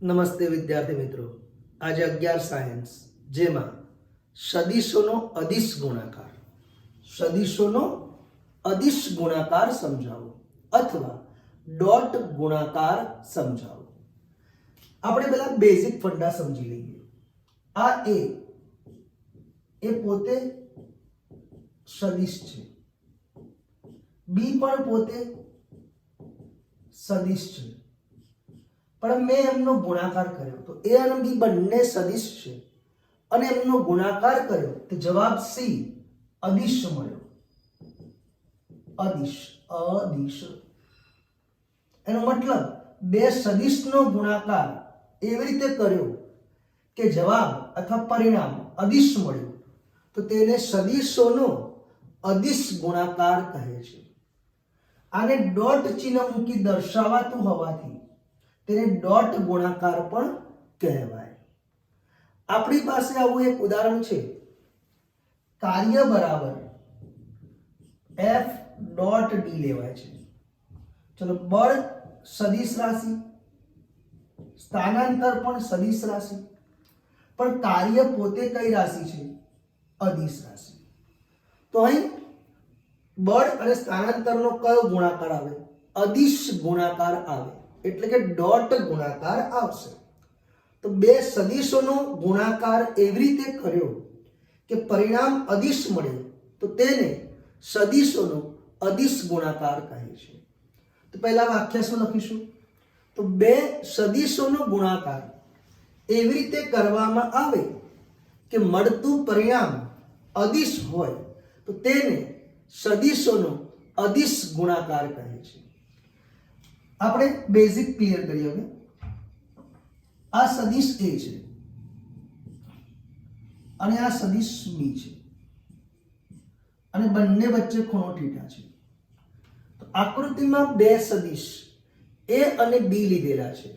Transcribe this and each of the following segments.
નમસ્તે વિદ્યાર્થી મિત્રો, આજે 11 સાયન્સ જેમાં સદિશોનો અદિશ ગુણાકાર સમજાવો અથવા ડોટ ગુણાકાર સમજાવો. આપણે પહેલા બેઝિક ફંડા સમજી લઈએ. આ એ પોતે સદિશ છે, બી પણ પોતે સદિશ છે, પણ મેં એમનો ગુણાકાર કર્યો તો એ અને બી બંને સદિશ છે અને એમનો ગુણાકાર કર્યો તો જવાબ સી અદિશ મળ્યો. અદિશ એનો મતલબ બે સદિશનો ગુણાકાર એવી રીતે કર્યો કે જવાબ અથવા પરિણામ અદિશ મળ્યું તો તેને સદિશોનો અદિશ ગુણાકાર કહે છે. આને ડોટ ચિહ્ન મૂકી દર્શાવાતું હોવાથી તેને ડોટ ગુણાકાર પણ કહેવાય. આપણી પાસે આવું એક ઉદાહરણ છે. કાર્ય બરાબર એફ ડોટ ડી લેવાય છે. ચલો, બળ સદિશ રાશિ, સ્થાનાંતર પણ સદિશ રાશિ, પણ કાર્ય પોતે કઈ રાશિ છે? અદિશ રાશિ. તો અહીં બળ અને સ્થાનાંતરનો કયો ગુણાકાર આવે? અદિશ ગુણાકાર આવે, એટલે કે ડોટ ગુણાકાર આવશે. તો બે સદિશોનો ગુણાકાર એવી રીતે કર્યો કે પરિણામ અદિશ મળે તો તેને સદિશોનો અદિશ ગુણાકાર કહે છે. તો પહેલા વાક્ય શું લખીશું? તો બે સદિશોનો ગુણાકાર એવી રીતે કરવામાં આવે કે મળતું પરિણામ અદિશ હોય તો તેને સદિશોનો અદિશ ગુણાકાર કહે છે. આપણે બેઝિક ક્લિયર કરીએ. હવે આ સદિશ એ છે અને આ સદિશ બી છે અને બંને વચ્ચે ખૂણો થીટા છે. તો આકૃતિમાં બે સદિશ એ અને બી લીધેલા છે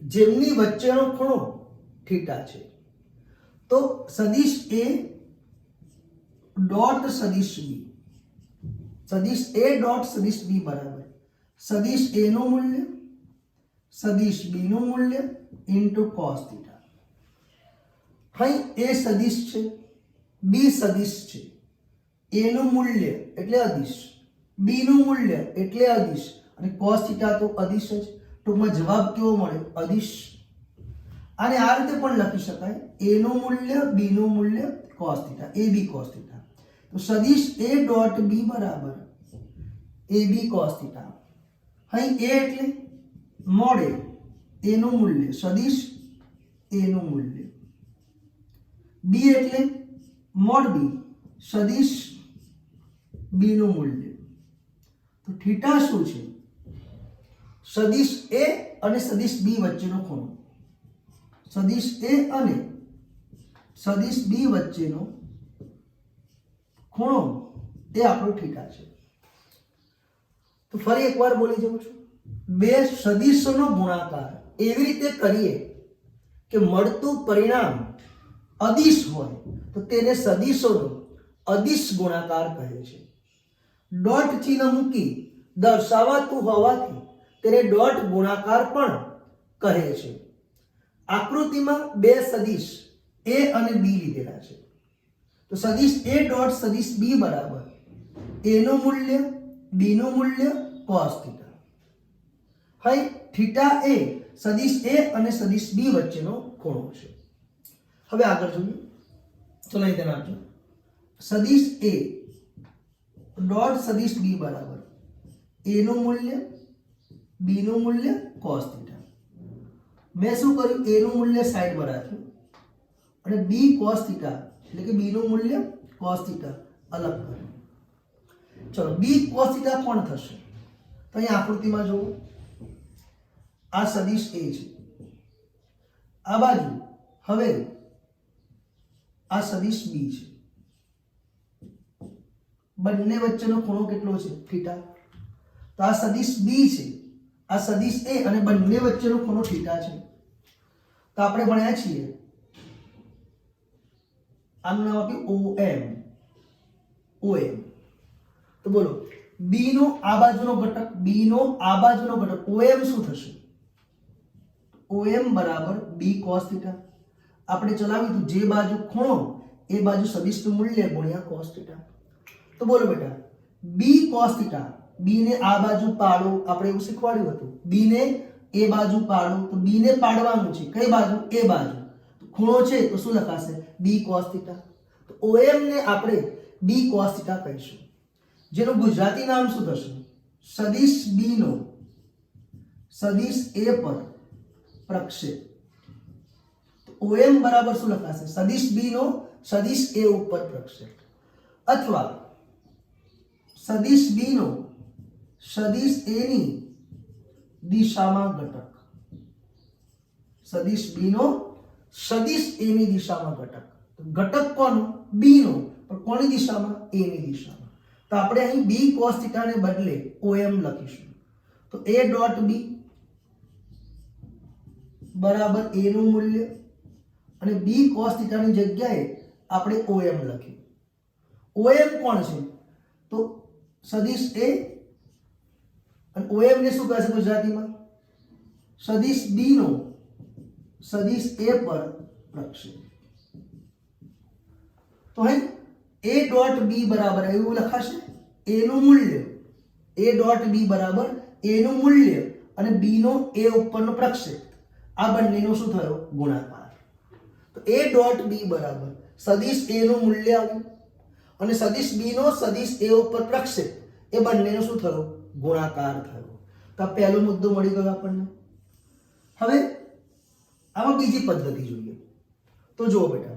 જેમની વચ્ચેનો ખૂણો થીટા છે. તો સદિશ એ ડોટ સદિશ બી, સદિશ એ ડોટ સદિશ બી બરાબર સદિશ એ નું મૂલ્ય સદિશ બી નું મૂલ્ય ઇન્ટુ કોસ થીટા. અહીં એ સદિશ છે, બી સદિશ છે. એ નું મૂલ્ય એટલે અદિશ, બી નું મૂલ્ય એટલે અદિશ અને કોસ થીટા તો અદિશ જ. ટૂંકમાં જવાબ કેવો મળે? અદિશ. આને આ રીતે પણ લખી શકાય, એ નું મૂલ્ય બી નું મૂલ્ય કોસ થીટા, એ બી કોસ થીટા. તો સદિશ એ ડોટ બી બરાબર એ બી કોસ થીટા. અહીં એ એટલે મોડે એનું મૂલ્ય સદિશ એનું મૂલ્ય, બી એટલે મોડ બી સદિશ બી નું મૂલ્ય. તો થીટા શું છે? સદિશ એ અને સદિશ બી વચ્ચેનો ખૂણો. સદિશ એ અને સદિશ બી વચ્ચેનો ખૂણો એ આપણો થીટા છે. તો ફરી એકવાર બોલી જાઉં છું. બે સદિશોનો ગુણાકાર એવી રીતે કરીએ કે મળતું પરિણામ અદિશ હોય તો તેને સદિશોનો અદિશ ગુણાકાર કહે છે. ડોટ ચિહ્ન મૂકી દર્શાવાતું હોવાથી તેને ડોટ ગુણાકાર પણ કહે છે. આકૃતિમાં બે સદિશ એ અને બી લીધેલા છે. તો સદિશ એ ડોટ સદિશ બી બરાબર એ નું મૂલ્ય બી નું મૂલ્ય કોસ થીટા. અહીં થીટા એ સદિશ એ અને સદિશ બી વચ્ચેનો ખૂણો છે. હવે આગળ જોઈએ. ચલો અહીં ધ્યાન આપજો. સદિશ એ ડોટ સદિશ બી બરાબર એ નું મૂલ્ય બી નું મૂલ્ય કોસ થીટા. મેં શું કર્યું? એ નું મૂલ્ય સાઈડમાં રાખ્યું અને બી કોસ થીટા એટલે કે બી નું મૂલ્ય કોસ થીટા અલગ કર્યું. ચલો, બી કોસ થીટા કોણ થશે? તો અહીં આકૃતિમાં જુઓ. આ સદિશ એ છે, આ બાજુ હવે આ સદિશ બી છે. બંને વચ્ચેનો ખૂણો કેટલો છે? થીટા. તો આ સદિશ બી છે, આ સદિશ એ અને બંને વચ્ચેનો ખૂણો થીટા છે. તો આપણે ભણ્યા છીએ આનું નામ આપ્યું OM. તો બોલો, બી નો આ બાજુનો ઘટક OM શું થશે? OM બરાબર B cos થીટા. આપણે ચલાવ્યું હતું જે બાજુ ખૂણો એ બાજુ સદિશનું મૂલ્ય ગુણ્યા cos થીટા. તો બોલો બેટા B cos થીટા, B ને આ બાજુ પાડો, આપણે એવું શીખવાડ્યું હતું. B ને એ બાજુ પાડો, તો B ને પાડવાનું છે કઈ બાજુ? એ બાજુ. તો ખૂણો છે તો શું લખાશે? B cos theta. તો OM ને આપણે B cos થીટા કહીશું, જેનું ગુજરાતી નામ શું થશે? સદિશ B નો સદિશ A પર પ્રક્ષેપ. તો OM બરાબર શું લખાશે? સદિશ B નો સદિશ A ઉપર પ્રક્ષેપ, અથવા સદિશ B નો સદિશ A ની દિશામાં ઘટક. સદિશ B નો સદિશ A ની દિશામાં ઘટક. તો ઘટક કોનો? B નો, પણ કોની દિશામાં? A ની દિશામાં. તો આપણે અહીં B cos થીટા ને બદલે OM લખીશું. તો A ડોટ B બરાબર A નું મૂલ્ય, અને B cos થીટા ની જગ્યાએ આપણે OM લખ્યું. OM કોણ છે? તો સદિશ A, અને OM ને શું કહેશે ગુજરાતીમાં? સદિશ B નો સદિશ A પર પ્રક્ષેપ. તો અહીં A ડોટ B બરાબર એવું લખાશે A નું મૂલ્ય, A ડોટ B બરાબર A નું મૂલ્ય અને B નો A ઉપરનો પ્રક્ષેપ, આ બંનેનો શું થયો? ગુણાકાર. તો A ડોટ B બરાબર સદિશ A નું મૂલ્ય આવ્યું અને સદિશ B નો સદિશ A ઉપર પ્રક્ષેપ, એ બંનેનો શું થયો? ગુણાકાર થયો. તો આ પહેલો મુદ્દો મળી ગયો આપણને. હવે આમાં બીજી પદ્ધતિ જોઈએ. તો જુઓ બેટા,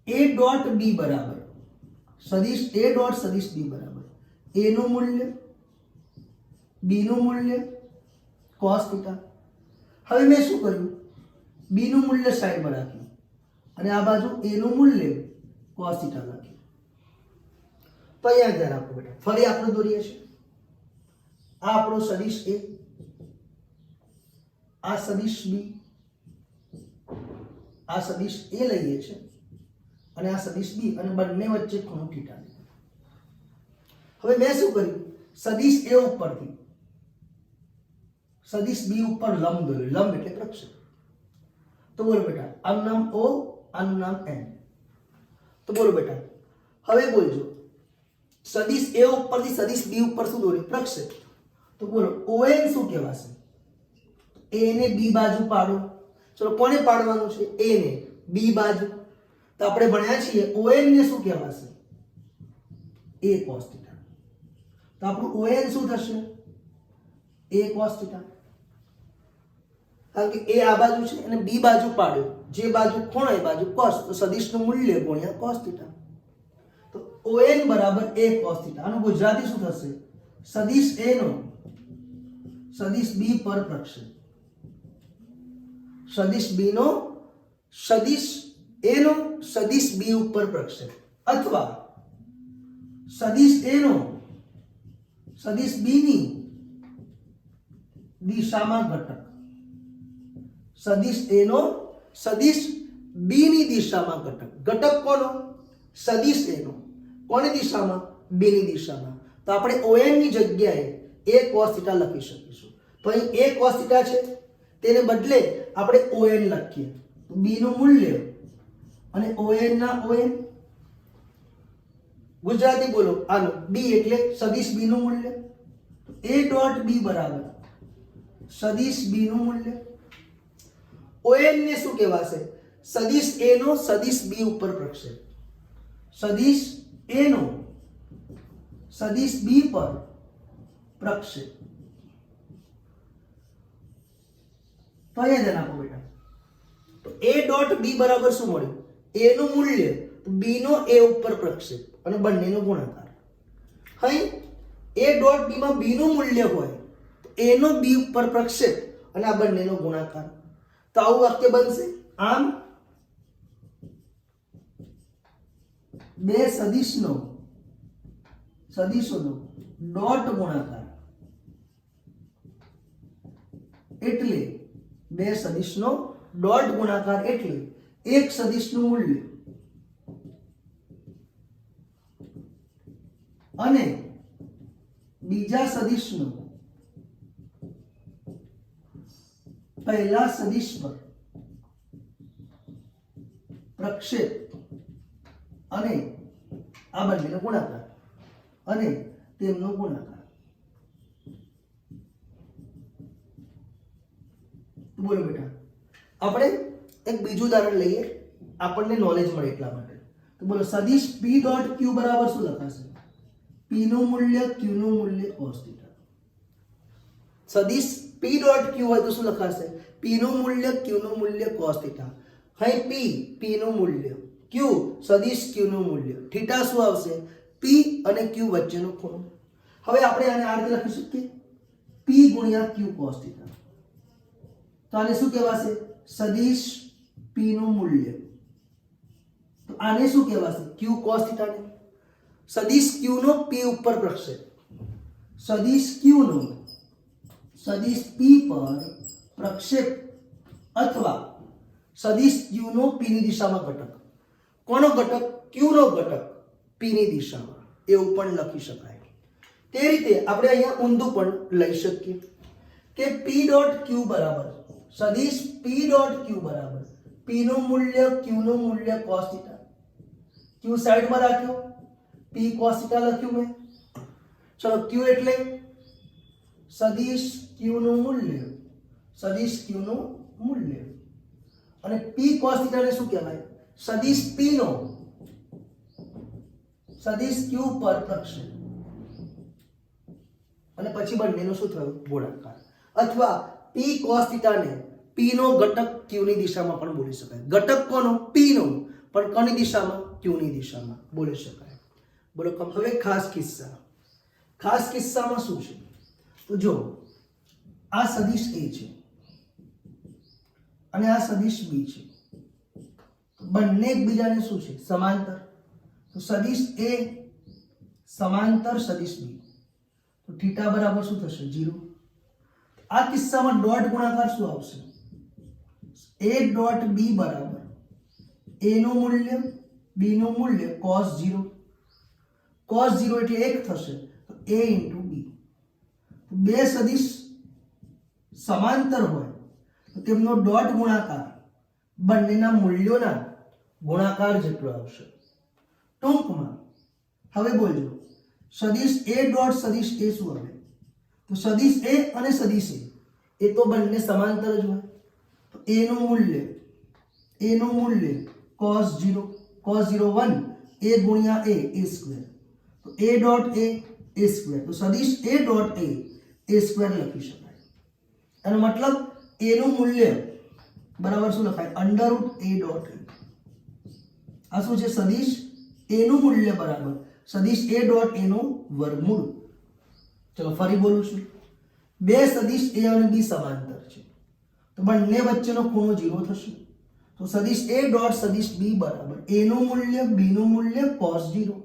A ડોટ B બરાબર સદિશ A ડોટ સદિશ B બરાબર A નું મૂલ્ય, B નું મૂલ્ય cos થીટા. હવે મેં શું કર્યું? B નું મૂલ્ય સાઈડમાં રાખ્યું અને આ બાજુ A નું મૂલ્ય cos થીટા લખ્યું. તો અહીંયા ધ્યાન આપો બેટા, ફરી આપણે દોરીએ છીએ. આ આપણો સદિશ A, આ સદિશ B, આ સદિશ A લઈએ છીએ અને આ સદિશ B, અને બંને વચ્ચે ખૂણો થીટા લીધો. હવે મેં શું કર્યું? સદિશ A ઉપરથી સદિશ B ઉપર લંબ દોર્યો. લંબ એટલે પ્રક્ષેપ. તો બોલો બેટા, આનું નામ O, આનું નામ N. તો બોલો બેટા, હવે બોલજો, સદિશ A ઉપરથી સદિશ B ઉપર શું દોર્યું? પ્રક્ષેપ. તો બોલો ON શું કહેવાશે? A ને B બાજુ પાડો. ચલો કોને પાડવાનું છે? A ને B બાજુ. તો આપણે ભણ્યા છીએ ON ને શું કહેવાશે? A cos theta. તો આપણું ON શું થશે? A cos theta. કારણ કે A આ બાજુ છે અને B બાજુ પાડ્યો, જે બાજુ ખૂણો એ બાજુ cos, તો સદિશનું મૂલ્ય ગુણ્યા cos થીટા. તો ON બરાબર A cos થીટા. આનું ગુજરાતી શું થશે? સદિશ A નો સદિશ B પર પ્રક્ષેપ. સદિશ B નો સદિશ A નો સદિશ B ઉપર પ્રક્ષેપ, અથવા સદિશ A નો સદિશ B ની દિશામાં ઘટક. સદિશ A નો સદિશ B ની દિશામાં ઘટક. ઘટક કોનો? સદિશ A નો. કોની દિશામાં? B ની દિશામાં. તો આપણે ON ની જગ્યાએ A cos થીટા લખી શકીશું. તો અહીં A cos થીટા છે, તેને બદલે આપણે ON લખીએ. B નું મૂલ્ય અને ON ના ON. ગુજરાતી બોલો આનું B એટલે સદિશ B નું મૂલ્ય. A ડોટ B બરાબર સદિશ B નું મૂલ્ય. ON ને શું કહેવાશે? સદિશ A નો સદિશ B ઉપર પ્રક્ષેપ. સદિશ A નો સદિશ B પર પ્રક્ષેપ. તો અહીંયા ધ્યાન આપો બેટા, તો A ડોટ B બરાબર શું મળ્યું? A નું મૂલ્ય, B નો A ઉપર પ્રક્ષેપ અને બંનેનો ગુણાકાર. અહીં A ડોટ B માં B નું મૂલ્ય હોય તો A નો B ઉપર પ્રક્ષેપ અને આ બંનેનો ગુણાકાર. તો આવું વાક્ય બનશે. આમ બે સદિશોનો ડોટ ગુણાકાર એટલે બે સદિશનો ડોટ ગુણાકાર એટલે એક સદિશનું મૂલ્ય અને બીજા સદિશનું પહેલા સદિશ પર પ્રક્ષેપ અને આ બંનેનો ગુણાકાર અને તેમનો ગુણાકાર. બોલો બેટા, આપણે એક બીજું ઉદાહરણ લઈએ, આપણને નોલેજ મળે એટલા માટે. તો બોલો, સદિશ p ડોટ q બરાબર શું લખાશે? p નું મૂલ્ય q નું મૂલ્ય cos થીટા. સદિશ p ડોટ q હોય તો શું લખાશે? p નું મૂલ્ય q નું મૂલ્ય cos થીટા. અહીં p નું મૂલ્ય, q સદિશ q નું મૂલ્ય, થીટા શું આવશે? p અને q વચ્ચેનો ખૂણો. હવે આપણે આને આ રીતે લખી શકીએ, p ગુણ્યા q cos થીટા. તો આને શું કહેવાશે? સદિશ p નું મૂલ્ય. તો આને શું કહેવાશે? q cos થીટા ને. સદિશ q નો p ઉપર પ્રક્ષેપ, સદિશ q નો સદિશ p પર પ્રક્ષેપ અથવા સદિશ q નો p ની દિશામાં ઘટક. કોનો ઘટક? q નો ઘટક p ની દિશામાં, એવું પણ લખી શકાય. તે રીતે આપણે અહીંયા ઊંધું પણ લઈ શકીએ કે p ડોટ q બરાબર સદિશ p ડોટ q બરાબર p નું મૂલ્ય q નું મૂલ્ય cos થીટા. q સાઈડમાં રાખ્યો, p cos થીટા લખ્યું મેં. ચલો, q એટલે સદિશ q નું મૂલ્ય, સદિશ q નું મૂલ્ય, અને p cos થીટા ને શું કહેવાય? સદિશ p નો સદિશ q પર પ્રક્ષેપ, અને પછી બંનેનો શું થયું? ગુણાકાર. અથવા p cos થીટા ને p નો ઘટક q ની દિશામાં પણ બોલી શકાય. ઘટક કોનો? p નો, પણ કોની દિશામાં? q ની દિશામાં બોલી શકાય. બોલો, હવે ખાસ કિસ્સા. ખાસ કિસ્સામાં શું છે? તો જો આ સદિશ a છે અને આ સદિશ b છે, બંને એકબીજાને શું છે? સમાંતર. તો સદિશ a સમાંતર સદિશ b, તો થીટા બરાબર શું થશે? 0. આ કિસ્સામાં ડોટ ગુણાકાર શું આવશે? a ડોટ b બરાબર a નું મૂલ્ય b નું મૂલ્ય cos 0. cos 0 એટલે 1 થશે, તો a into b. બે સદિશ સમાંતર હોય તો તેમનો ડોટ ગુણાકાર બંનેના મૂલ્યોના ગુણાકાર જેટલો આવશે. ટૂંકમાં હવે બોલજો, સદિશ a ડોટ સદિશ a શું આવે? તો સદિશ a અને સદિશ a એ તો બંને સમાંતર જ હોય. તો a નું મૂલ્ય cos 0 1 a ગુણ્યા a સ્ક્વેર. તો a ડોટ a સ્ક્વેર. તો સદિશ a ડોટ a સ્ક્વેર લખી શકાય. એનો મતલબ a નું મૂલ્ય બરાબર શું લખાય? Under route a dot a. આ શું છે? સદિશ a નું મૂલ્ય બરાબર સદિશ a ડોટ a નું વર્ગમૂળ. ચલો ફરી બોલું છું, બે સદિશ a અને b સમાંતર છે, તો બંને વચ્ચેનો ખૂણો 0 થશે. તો સદિશ a ડોટ સદિશ b બરાબર a નું મૂલ્ય b નું મૂલ્ય cos 0,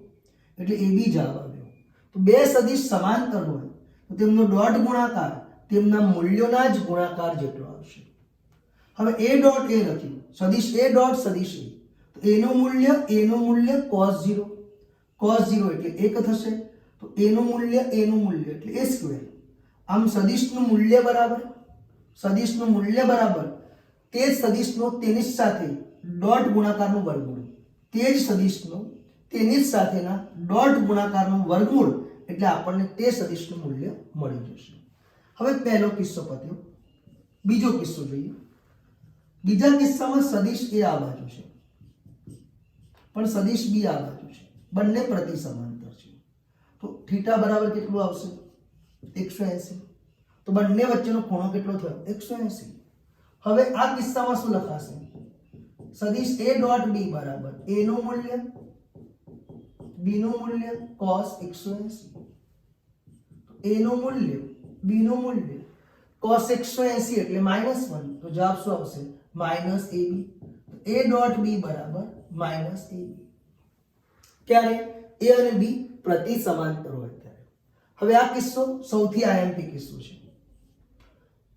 એટલે a b જવાબ આવ્યો. તો બે સદિશ સમાંતર હોય તો તેમનો ડોટ ગુણાકાર તેમના મૂલ્યોના જ ગુણાકાર જેટલો આવશે. હવે a ડોટ a લખ્યું, સદિશ a ડોટ સદિશ a, તો a નું મૂલ્ય cos 0 એટલે 1 થશે. તો a નું મૂલ્ય એટલે a સ્ક્વેર. આમ સદિશનું મૂલ્ય બરાબર તે જ સદિશનો તેની જ સાથે ડોટ ગુણાકારનું વર્ગમૂળ, તે જ સદિશનો તેની જ સાથેના ડોટ ગુણાકારનું વર્ગમૂળ, એટલે આપણને તે સદિશનું મૂલ્ય મળી જશે. હવે પહેલો કિસ્સો પત્યો. બીજો કિસ્સો જોઈએ. બીજા કિસ્સામાં સદિશ a આ બાજુ છે પણ સદિશ b આ બાજુ છે, બંને પ્રતિ સમાંતર છે. તો થીટા બરાબર કેટલું આવશે? 180. તો બંને વચ્ચેનો ખૂણો કેટલો થયો? 180. હવે આ કિસ્સામાં શું લખાશે? સદિશ a ડોટ b બરાબર a નું મૂલ્ય b નું મૂલ્ય cos 180. a નું મૂલ્ય b નું મૂલ્ય cos 180 એટલે -1. તો જવાબ શું આવશે? -ab. a ડોટ b બરાબર -ab. ક્યારે? a અને b પ્રતિ સમાંતર હોય ત્યારે. હવે આ કિસ્સો સૌથી આઈએમપી કિસ્સો છે.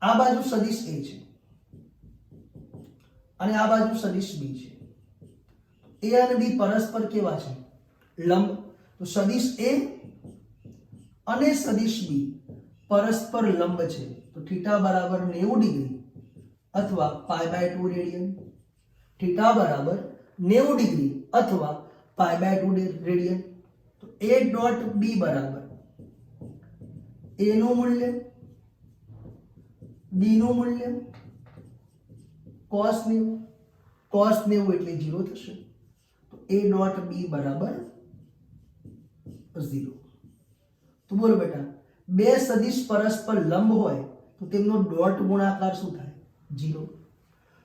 આ બાજુ સદિશ a છે અને આ બાજુ સદિશ b છે. a અને b પરસ્પર કેવા છે? લંબ. તો સદિશ a અને સદિશ b પરસ્પર લંબ છે, તો થીટા બરાબર 90 ડિગ્રી અથવા π/2 રેડિયન, થીટા બરાબર 90 ડિગ્રી અથવા π/2 રેડિયન. તો a ડોટ b બરાબર a નું મૂલ્ય, b નું મૂલ્ય cos 90, cos 90 એટલે 0 થશે. તો a ડોટ b બરાબર 0. તો બોલો બેટા, બે સદિશ પરસ્પર લંબ હોય તો તેમનો ડોટ ગુણાકાર શું થાય? 0.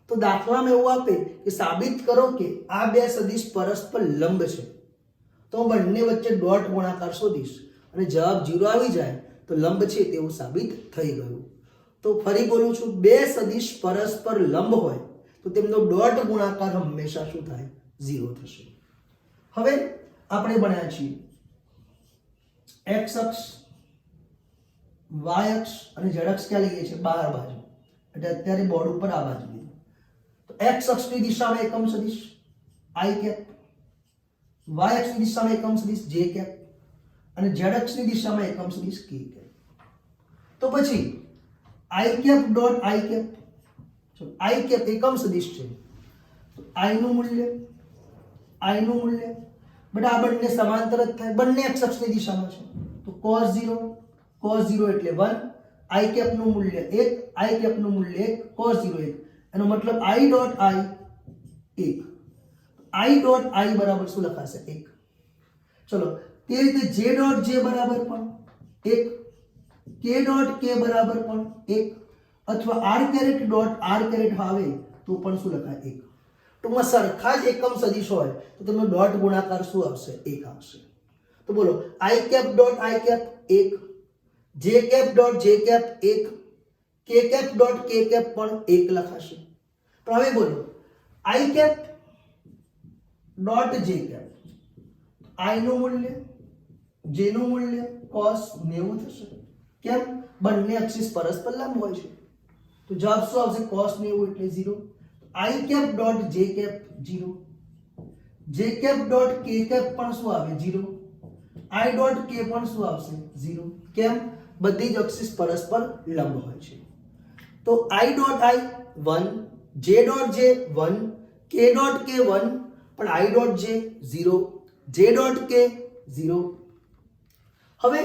તો દાખલામાં એવું આપે કે સાબિત કરો કે આ બે સદિશ પરસ્પર લંબ છે, તો બંને વચ્ચે ડોટ ગુણાકાર શોધીશ અને જવાબ 0 આવી જાય તો લંબ છે તેવું સાબિત થઈ ગયું. તો ફરી બોલું છું, બે સદિશ પરસ્પર લંબ હોય તો તેમનો ડોટ ગુણાકાર હંમેશા શું થાય? 0 થશે. હવે આપણે ભણ્યા છીએ x અક્ષ, y અક્ષ અને z અક્ષ ક્યાં લઈએ છીએ? બહાર બાજુ. એટલે અત્યારે બોર્ડ ઉપર આ બાજુ લીધું. તો x અક્ષની દિશામાં એકમ સદિશ i કેપ, y અક્ષની દિશામાં એકમ સદિશ j કેપ અને z અક્ષની દિશામાં એકમ સદિશ k કેપ. તો પછી i cap dot i cap, ચલો i કેપ એકમ સદિશ છે, તો i નું મૂલ્ય બેટા આ બંને સમાંતર જ થાય, બંને x અક્ષની દિશામાં છે. તો cos 0 એટલે 1, i કેપ નું મૂલ્ય 1, i કેપ નું મૂલ્ય 1, cos 0 1, એનો મતલબ i dot i 1. i dot i બરાબર શું લખાશે? 1. ચલો તે રીતે j ડોટ j બરાબર પણ 1, k ડોટ k બરાબર પણ 1 અથવા r caret dot r caret આવે તો પણ શું લખાય? 1. ટૂંકમાં સરખા જ એકમ સદિશ હોય તો તેનો ડોટ ગુણાકાર શું આવશે? 1 આવશે. તો બોલો i cap dot i cap 1, j cap dot j cap 1, k cap dot k cap પણ 1 લખાશે. તો હવે બોલો i cap dot j cap, i નું મૂલ્ય j નું મૂલ્ય cos 90 થશે. કેમ? બંને અક્ષિસ પરસ્પર લંબ હોય છે. તો જવાબ શું આવશે? cos 90 એટલે 0. i cap dot j cap 0, j cap dot k cap પણ શું આવે? 0, i ડોટ k પણ શું આવશે? 0. કેમ? બધી જ અક્ષિસ પરસ્પર લંબ હોય છે. તો i dot i 1, j dot j 1, k dot k 1, પણ i dot j 0, j dot k 0. હવે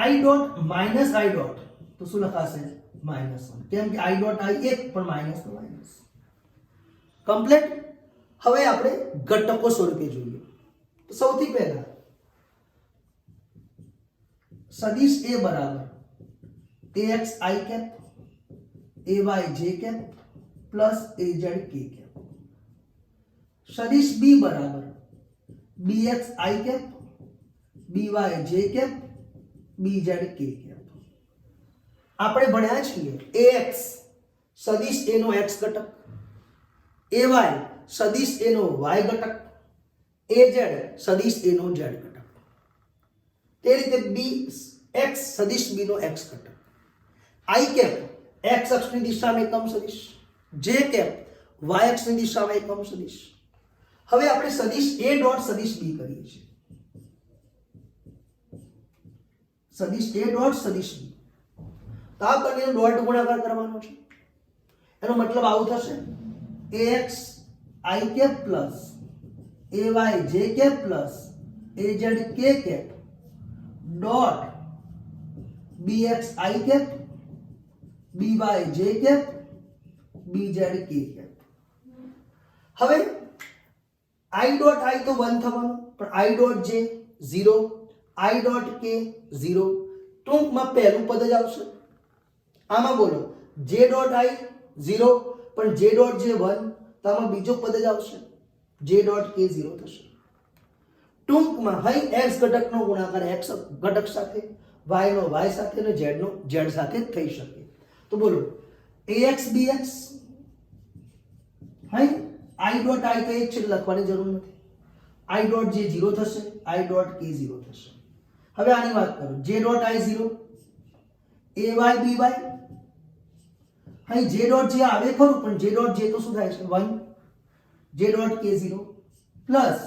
i dot minus i dot તો શું લખાશે? -1. કેમ કે i ડોટ i 1 પણ માઇનસ તો માઇનસ. કમ્પ્લીટ. હવે આપણે ઘટકો સ્વરૂપે જોઈએ. તો સૌથી પહેલા સદિશ a બરાબર ax i cap, ay j cap plus az k cap. સદિશ b બરાબર bx i cap, by j cap, bz k cap. આપણે ભણ્યા છીએ ax સદિશ a નો x ઘટક, ay સદિશ a નો y ઘટક, az સદિશ a નો z ઘટક. તે રીતે bx સદિશ b નો x ઘટક, i કેપ x અક્ષની દિશામાં એકમ સદિશ, j કેપ y અક્ષની દિશામાં એકમ સદિશ. હવે આપણે સદિશ a ડોટ સદિશ b કરીએ છીએ. સદિશ a ડોટ સદિશ b, તો આ બંનેનો ડોટ ગુણાકાર કરવાનો છે. એનો મતલબ આવું થશે ax i cap plus ay j cap plus az k cap dot bx i cap, by j cap, bz k cap. હવે i ડોટ i તો 1 થવાનું, પણ i dot j 0, i dot k 0. ટૂંકમાં પહેલું પદ જ આવશે. આમાં બોલો j ડોટ i 0, પણ j ડોટ j 1, તો આમાં બીજો પદ જ આવશે, j ડોટ k 0 થશે. ટૂંકમાં અહીં x ઘટકનો ગુણાકાર x ઘટક સાથે, y નો y સાથે અને z નો z સાથે જ થઈ શકે. તો બોલો ax bx, અહીં i ડોટ i તો એક છે લખવાની જરૂર નથી, i ડોટ j 0 થશે, i ડોટ k 0 થશે. હવે આની વાત કરો j dot i 0, ay by, અહીં j ડોટ j આવે ખરું, પણ j ડોટ j તો શું થાય છે? 1, j dot k 0 plus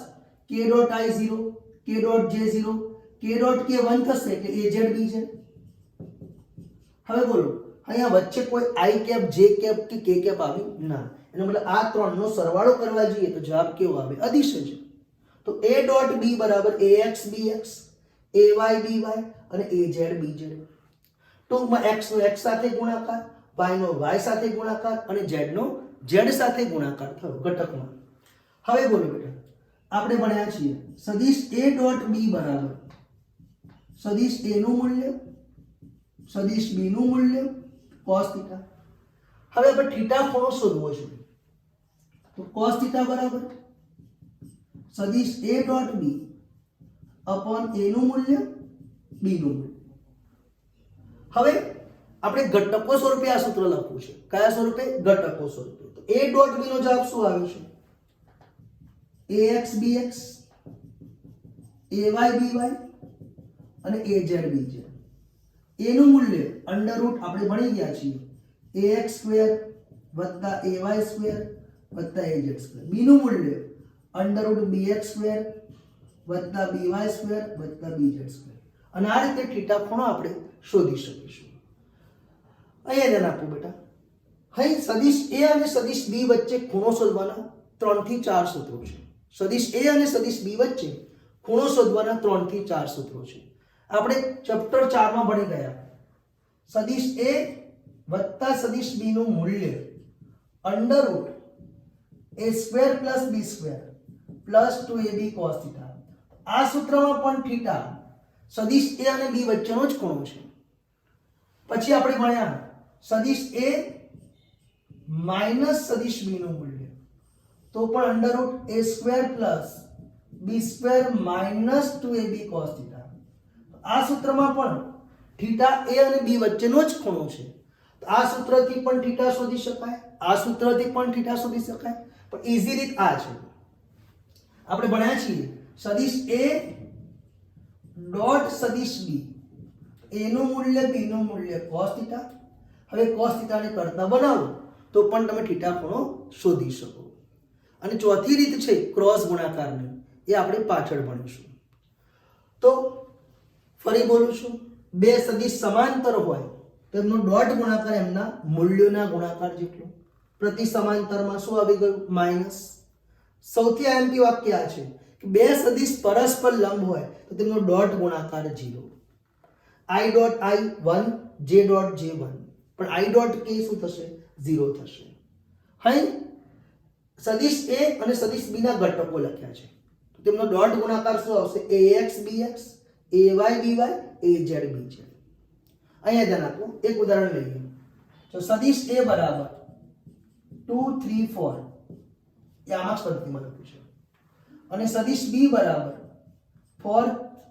k dot i 0, k dot j 0, k dot k 1 થશે એટલે az bz. હવે બોલો અહીંયા વચ્ચે કોઈ આઈ કેપ જે કેપ કે કે કેપ આવી ના, એનો મતલબ આ ત્રણનો સરવાળો કરવા જઈએ તો જવાબ કેવો આવે? અદિશ છે. તો a ડોટ b બરાબર ax bx, ay by અને az bz. ટૂંકમાં x નો x સાથે ગુણાકાર, y નો y સાથે ગુણાકાર અને z નો z સાથે ગુણાકાર થયો ઘટકમાં. હવે બોલો બેટા, આપણે ભણ્યા છીએ સદિશ a ડોટ b બરાબર સદિશ a નું મૂલ્ય સદિશ b નું મૂલ્ય cos θ. હવે આપણે થીટા ખૂણો શોધવો છે. તો cos θ બરાબર સદિશ a dot b upon a નું મૂલ્ય b નું મૂલ્ય. હવે આપણે ઘટકો સ્વરૂપે આ સૂત્ર લખવું છે. કયા સ્વરૂપે? ઘટકો સ્વરૂપે. તો a ડોટ b નો જવાબ શું આવે છે? ax bx, ay by અને az bz. a નું મૂલ્ય અંડર રૂટ આપણે ભણી ગયા છીએ ax સ્ક્વેર વત્તા ay સ્ક્વેર વત્તા az સ્ક્વેર. b નું મૂલ્ય અંડર રૂટ bx સ્ક્વેર વત્તા by સ્ક્વેર વત્તા bz સ્ક્વેર. અને આ રીતે થીટા ખૂણો આપણે શોધી શકીશું. અહીંયા ધ્યાન આપો બેટા, અહીં સદિશ a અને સદિશ b વચ્ચે ખૂણો શોધવાના 3 થી 4 સૂત્રો છે. સદિશ a અને સદિશ b વચ્ચે ખૂણો શોધવાના 3 થી 4 સૂત્રો છે. આપણે ચેપ્ટર 4 માં ભણી ગયા સદિશ a વત્તા સદિશ b નું મૂલ્ય under route a square plus b square plus 2ab cos θ. આ સૂત્રમાં પણ થીટા સદિશ a અને b વચ્ચેનો જ ખૂણો છે. પછી આપણે ભણ્યા સદિશ a માઈનસ સદિશ b નું મૂલ્ય, તો પણ under route a square plus b square minus 2ab cos θ. આ સૂત્રમાં પણ થીટા a અને b વચ્ચેનો જ ખૂણો છે. તો આ સૂત્રથી પણ થીટા શોધી શકાય, આ સૂત્રથી પણ થીટા શોધી શકાય, પણ ઈઝી રીત આ છે. આપણે ભણ્યા છીએ સદિશ a ડોટ સદિશ b, a નું મૂલ્ય b નું મૂલ્ય cos θ. હવે cos θ ને કરતા બનાવો તો પણ તમે થીટા ખૂણો શોધી શકો. અને ચોથી રીત છે ક્રોસ ગુણાકારની, એ આપણે પાછળ ભણીશું. તો ફરી બોલું છું, બે સદિશ સમાંતર હોય તો એમનો ડોટ ગુણાકાર એમના મૂલ્યોના ગુણાકાર જેટલો. પ્રતિ સમાંતરમાં શું આવી ગયું? માઈનસ. સૌથી આઈએમપી વાક્ય આ છે કે બે સદિશ પરસ્પર લંબ હોય તો તેમનો ડોટ ગુણાકાર 0. i dot i 1, j dot j 1, પણ i ડોટ k શું થશે? 0 થશે. અહીં સદિશ a અને સદિશ b ના ઘટકો લખ્યા છે તો તેમનો ડોટ ગુણાકાર શું આવશે? ax bx, ay by, az bz. અહીંયા ધ્યાન આપો, એક ઉદાહરણ લઈએ. તો સદિશ a બરાબર 2 3 4, એ આમાં જ પદ્ધતિમાં લખ્યું છે. અને સદિશ b બરાબર 4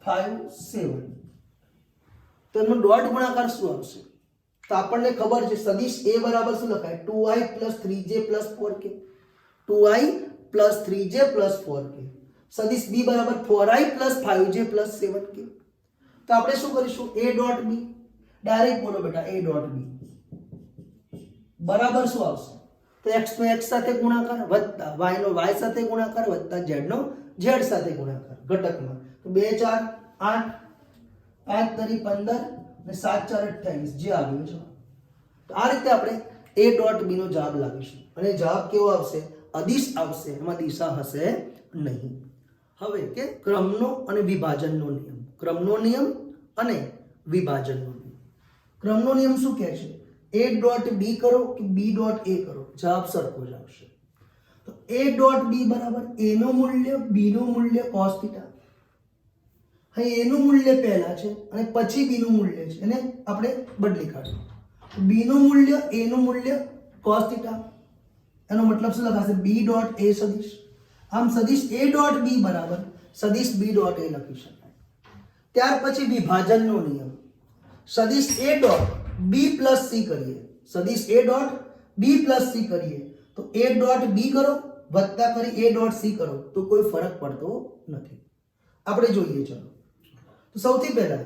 5 7, તો એનો ડોટ ગુણાકાર શું આવશે? તો આપણને ખબર છે સદિશ a બરાબર શું લખાય? 2i plus 3j plus 4k, 2i plus 3j plus 4k. સદિશ b બરાબર 4i plus 5j plus 7k. તો આપણે શું કરીશું? a ડોટ b, ડાયરેક્ટ બોલો બેટા, a ડોટ b બરાબર શું આવશે? તો x નો x સાથે ગુણાકાર વત્તા y નો y સાથે ગુણાકાર વત્તા z નો z સાથે ગુણાકાર ઘટકમાં. તો 2 4 8, 5 તરી 15 અને 7 4 28, જે આવ્યું છે. તો આ રીતે આપણે a ડોટ b નો જવાબ લાવીશું અને જવાબ કેવો આવશે? અદિશ આવશે, એમાં દિશા હશે નહીં. હવે કે ક્રમનો અને વિભાજનનો નિયમ. ક્રમનો નિયમ અને વિભાજનનો નિયમ. ક્રમનો નિયમ શું કહે છે? a ડોટ b કરો કે b ડોટ a કરો, જવાબ સરખો જ આવશે. તો a ડોટ b બરાબર a નું મૂલ્ય b નું મૂલ્ય cos θ. અહીં a નું મૂલ્ય પહેલા છે અને પછી b નું મૂલ્ય છે, એને આપણે બદલી કાઢીએ. b નું મૂલ્ય a નું મૂલ્ય cos θ, એનો મતલબ શું લખાશે? b ડોટ a સદિશ. આમ સદિશ a ડોટ b બરાબર સદિશ b ડોટ a લખી શકાય. ત્યાર પછી વિભાજનનો નિયમ. સદિશ a dot b plus c કરીએ, સદિશ a dot b plus c કરીએ તો a ડોટ b કરો વત્તા કરી a ડોટ c કરો તો કોઈ ફરક પડતો નથી. આપણે જોઈએ ચલો. તો સૌથી પહેલા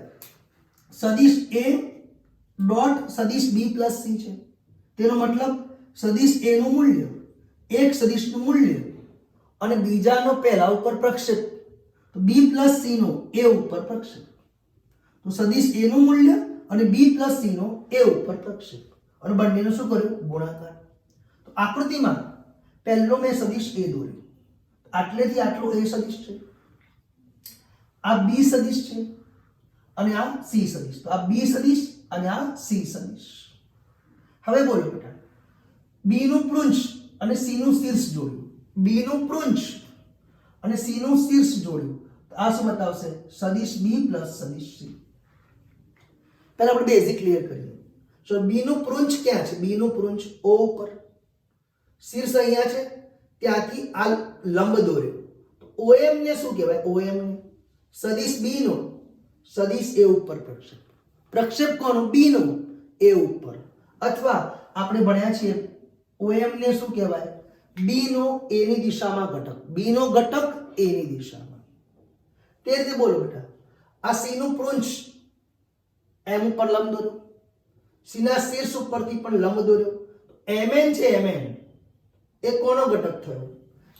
સદિશ a ડોટ સદિશ b પ્લસ c છે. તેનો મતલબ સદિશ a નું મૂલ્ય એક સદિશનું મૂલ્ય અને બીજાનો પહેલા ઉપર પ્રક્ષેપ, તો b પ્લસ c નો a ઉપર પ્રક્ષેપ. તો સદિશ a નું મૂલ્ય અને b પ્લસ c નો a ઉપર પ્રક્ષેપ. અને બંનેનું શું કર્યું? ગુણાકાર. તો આકૃતિમાં પહેલો મેં સદિશ એ દોર્યો, આટલેથી આટલો એ સદિશ છે, આ બી સદિશ છે અને આ સી સદિશ. તો આ બી સદિશ અને આ સી સદિશ. હવે બોલો બેટા, બી નું પૃંછ અને સી નું શીર્ષ જોડ્યું, બી નું પૃંછ અને સી નું શીર્ષ જોડ્યું, તો આ શું બતાવશે? સદિશ બી પ્લસ સદિશ સી. પહેલા આપણે બેઝિક ક્લિયર કરીએ. તો બી નું પૃંછ ક્યાં છે? બી નું પૃંછ ઓ ઉપર, શીર્ષ અહીંયા છે, ત્યાંથી આ લંબ દોર્યો. તો OM ને શું કહેવાય? OM ને સદિશ બી નો સદિશ એ ઉપર પ્રક્ષેપ. પ્રક્ષેપ કોનો? બી નો એ ઉપર. અથવા આપણે ભણ્યા છીએ OM ને શું કહેવાય? બી નો એ ની દિશામાં ઘટક, બી નો ઘટક એ ની દિશામાં. તે રીતે બોલો બેટા, આ સી નું પૃંછ એમ ઉપર લંબ દોર્યો, સી ના શીર્ષ ઉપરથી પણ લંબ દોર્યો. MN છે, MN એ કોનો ઘટક થયો?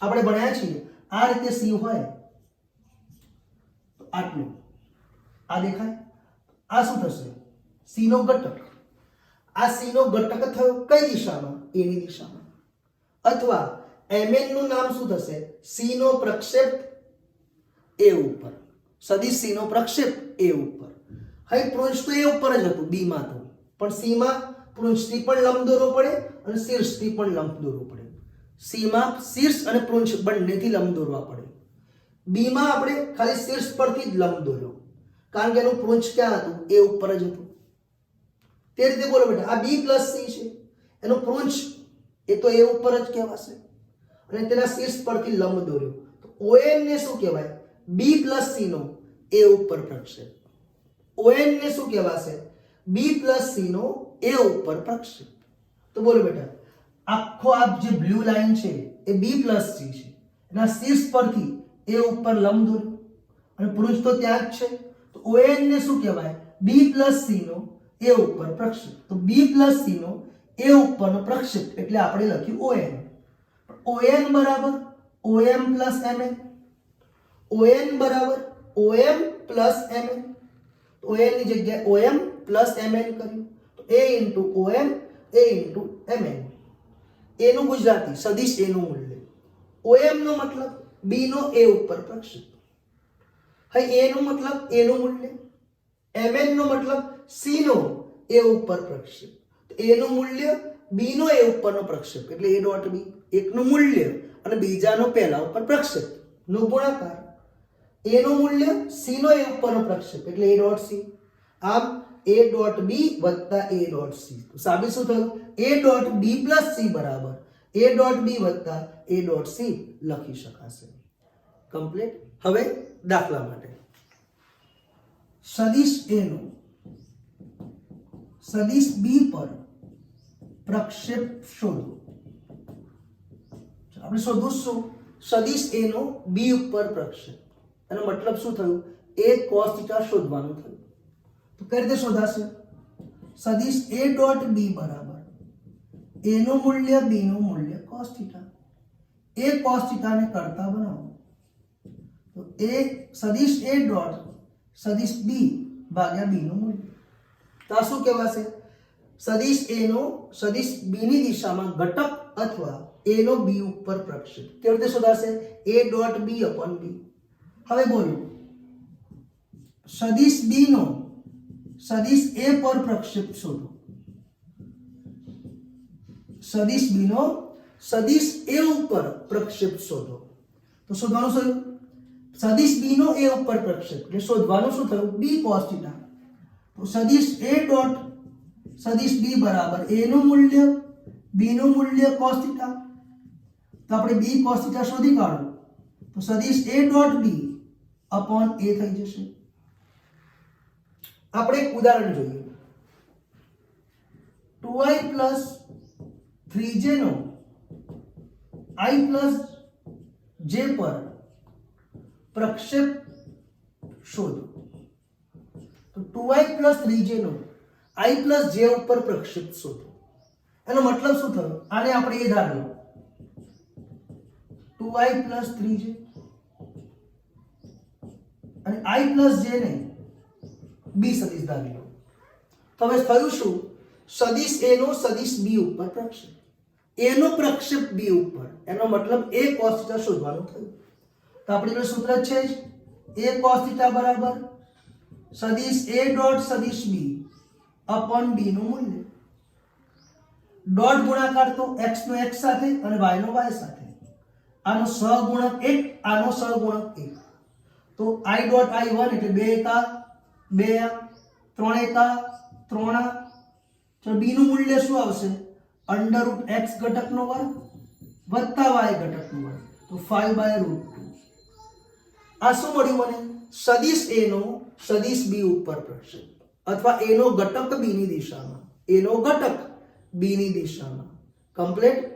આપણે ભણ્યા છીએ આ રીતે સી હોય તો આટલું આ દેખાય, આ શું થશે? સી નો ઘટક. આ સી નો ઘટક થયો કઈ દિશામાં? એ ની દિશામાં. અથવા MN નું નામ શું થશે? સી નો પ્રક્ષેપ એ ઉપર, સદિશ સી નો પ્રક્ષેપ એ ઉપર. હવે પૃંછ તો એ ઉપર જ હતું બી માં, તો પણ સી માં પૃંછથી પણ લંબ દોરવો પડે અને શીર્ષથી પણ લંબ દોરવો પડે. સી માં શીર્ષ અને પૃંછ બંનેથી લંબ દોરવા પડે. બી માં આપણે ખાલી શીર્ષ પરથી જ લંબ દોર્યો, કારણ કે એનું પૃંછ ક્યાં હતું? એ ઉપર જ હતું. તે રીતે બોલો બેટા, આ બી પ્લસ સી છે, એનું પૃંછ એ તો એ ઉપર જ કહેવાશે અને તેના શીર્ષ પરથી લંબ દોર્યો. તો ON ને શું કહેવાય? બી પ્લસ સી નો એ ઉપર પ્રક્ષેપ. ON ને શું કહેવાશે? બી પ્લસ સી નો એ ઉપર પ્રક્ષેપ. તો બોલો બેટા, આખો આ જે બ્લુ લાઈન છે એ બી પ્લસ સી છે, એના શીર્ષ પરથી એ ઉપર લંબ દોર્યો અને પૃંછ તો ત્યાં જ છે. તો ON ને શું કહેવાય? બી પ્લસ સી નો એ ઉપર પ્રક્ષેપ. તો બી પ્લસ સી નો એ ઉપરનો પ્રક્ષેપ એટલે આપણે લખ્યું ON. ON બરાબર OM પ્લસ MN, ON બરાબર OM પ્લસ MN. ON ની જગ્યાએ OM પ્લસ MN કર્યું, તો A into OM, A into MN. એનું ગુજરાતી સદિશ એનું મૂલ્ય. OM નો મતલબ બી નો એ ઉપર પ્રક્ષેપ. હવે A નો મતલબ A નું મૂલ્ય, MN નો મતલબ સી નો એ ઉપર પ્રક્ષેપ. તો A નું મૂલ્ય બી નો એ ઉપરનો પ્રક્ષેપ એટલે A ડોટ બી. એકનું મૂલ્ય અને બીજાનો પહેલા ઉપર પ્રક્ષેપ નો ગુણાકાર. A નું મૂલ્ય સી નો એ ઉપરનો પ્રક્ષેપ એટલે A ડોટ સી. આમ A ડોટ બી વત્તા A ડોટ સી. તો સાબિત શું થયું? A dot B plus C બરાબર A ડોટ બી વત્તા A ડોટ સી લખી શકાશે. કમ્પ્લીટ. હવે દાખલા માટે સદિશ A નો સદિશ બી પર પ્રક્ષેપ શોધો. આપણે શોધવું શું? સદિશ A નો બી ઉપર પ્રક્ષેપ. એનો મતલબ શું થયું? A cos θ શોધવાનું થયું. તો કઈ રીતે શોધાશે? સદિશ A ડોટ બી બરાબર A નું મૂલ્ય B નું મૂલ્ય cos θ. A cos θ ને કરતા બનાવો તો A સદિશ A ડોટ સદિશ B ભાગ્યા B નું મૂલ્ય. તો આ શું કહેવાશે? સદિશ A નો સદિશ B ની દિશામાં ઘટક અથવા A નો B ઉપર પ્રક્ષેપ. કેવી રીતે શોધાશે? A dot B upon B. હવે બોલો, સદિશ B નો સદિશ A પર પ્રક્ષેપ શોધો. સદિશ B નો સદિશ A ઉપર પ્રક્ષેપ શોધો. તો શોધવાનું શું? સદિશ B નો A ઉપર પ્રક્ષેપ એટલે શોધવાનું શું થયું? B cos θ. તો સદિશ A ડોટ સદિશ B બરાબર A નું મૂલ્ય B નું મૂલ્ય cos θ. તો આપણે B cos θ શોધી કાઢો તો સદિશ A dot B upon A થઈ જશે. આપણે એક ઉદાહરણ જોઈએ. 2i પ્લસ 3j નો i પ્લસ j પર પ્રક્ષેપ શોધો. તો 2i પ્લસ 3j નો i પ્લસ j ઉપર પ્રક્ષેપ શોધો. એનો મતલબ શું થયો? આને આપણે એ ધાર લો 2i પ્લસ 3j અને i પ્લસ j ને b સદિશ ધારી લો. તો હવે થયું શું સદિશ A નો સદિશ B ઉપર પ્રક્ષેપ, A નો પ્રક્ષેપ B ઉપર, એનો મતલબ A cos θ શોધવાનું થયું. તો આપણી જોડે સૂત્ર છે જ A cos θ બરાબર સદિશ A ડોટ સદિશ B અપોન B નું મૂલ્ય. ડોટ ગુણાકાર તો x નો x સાથે અને y નો y સાથે, આનો સહગુણક 1, આનો સહગુણક 1. તો I ડોટ I1 એટલે 2 એકા 2, 3 એકા 3. તો b નું મૂલ્ય શું આવશે? √x ઘટકનો વર્ગ વત્તા y ઘટકનો વર્ગ, તો 5/√2. આ શું મળ્યું મને? સદિશ A નો સદિશ B ઉપર પ્રક્ષેપ અથવા A નો ઘટક B ની દિશામાં, A નો ઘટક B ની દિશામાં. કમ્પ્લીટ.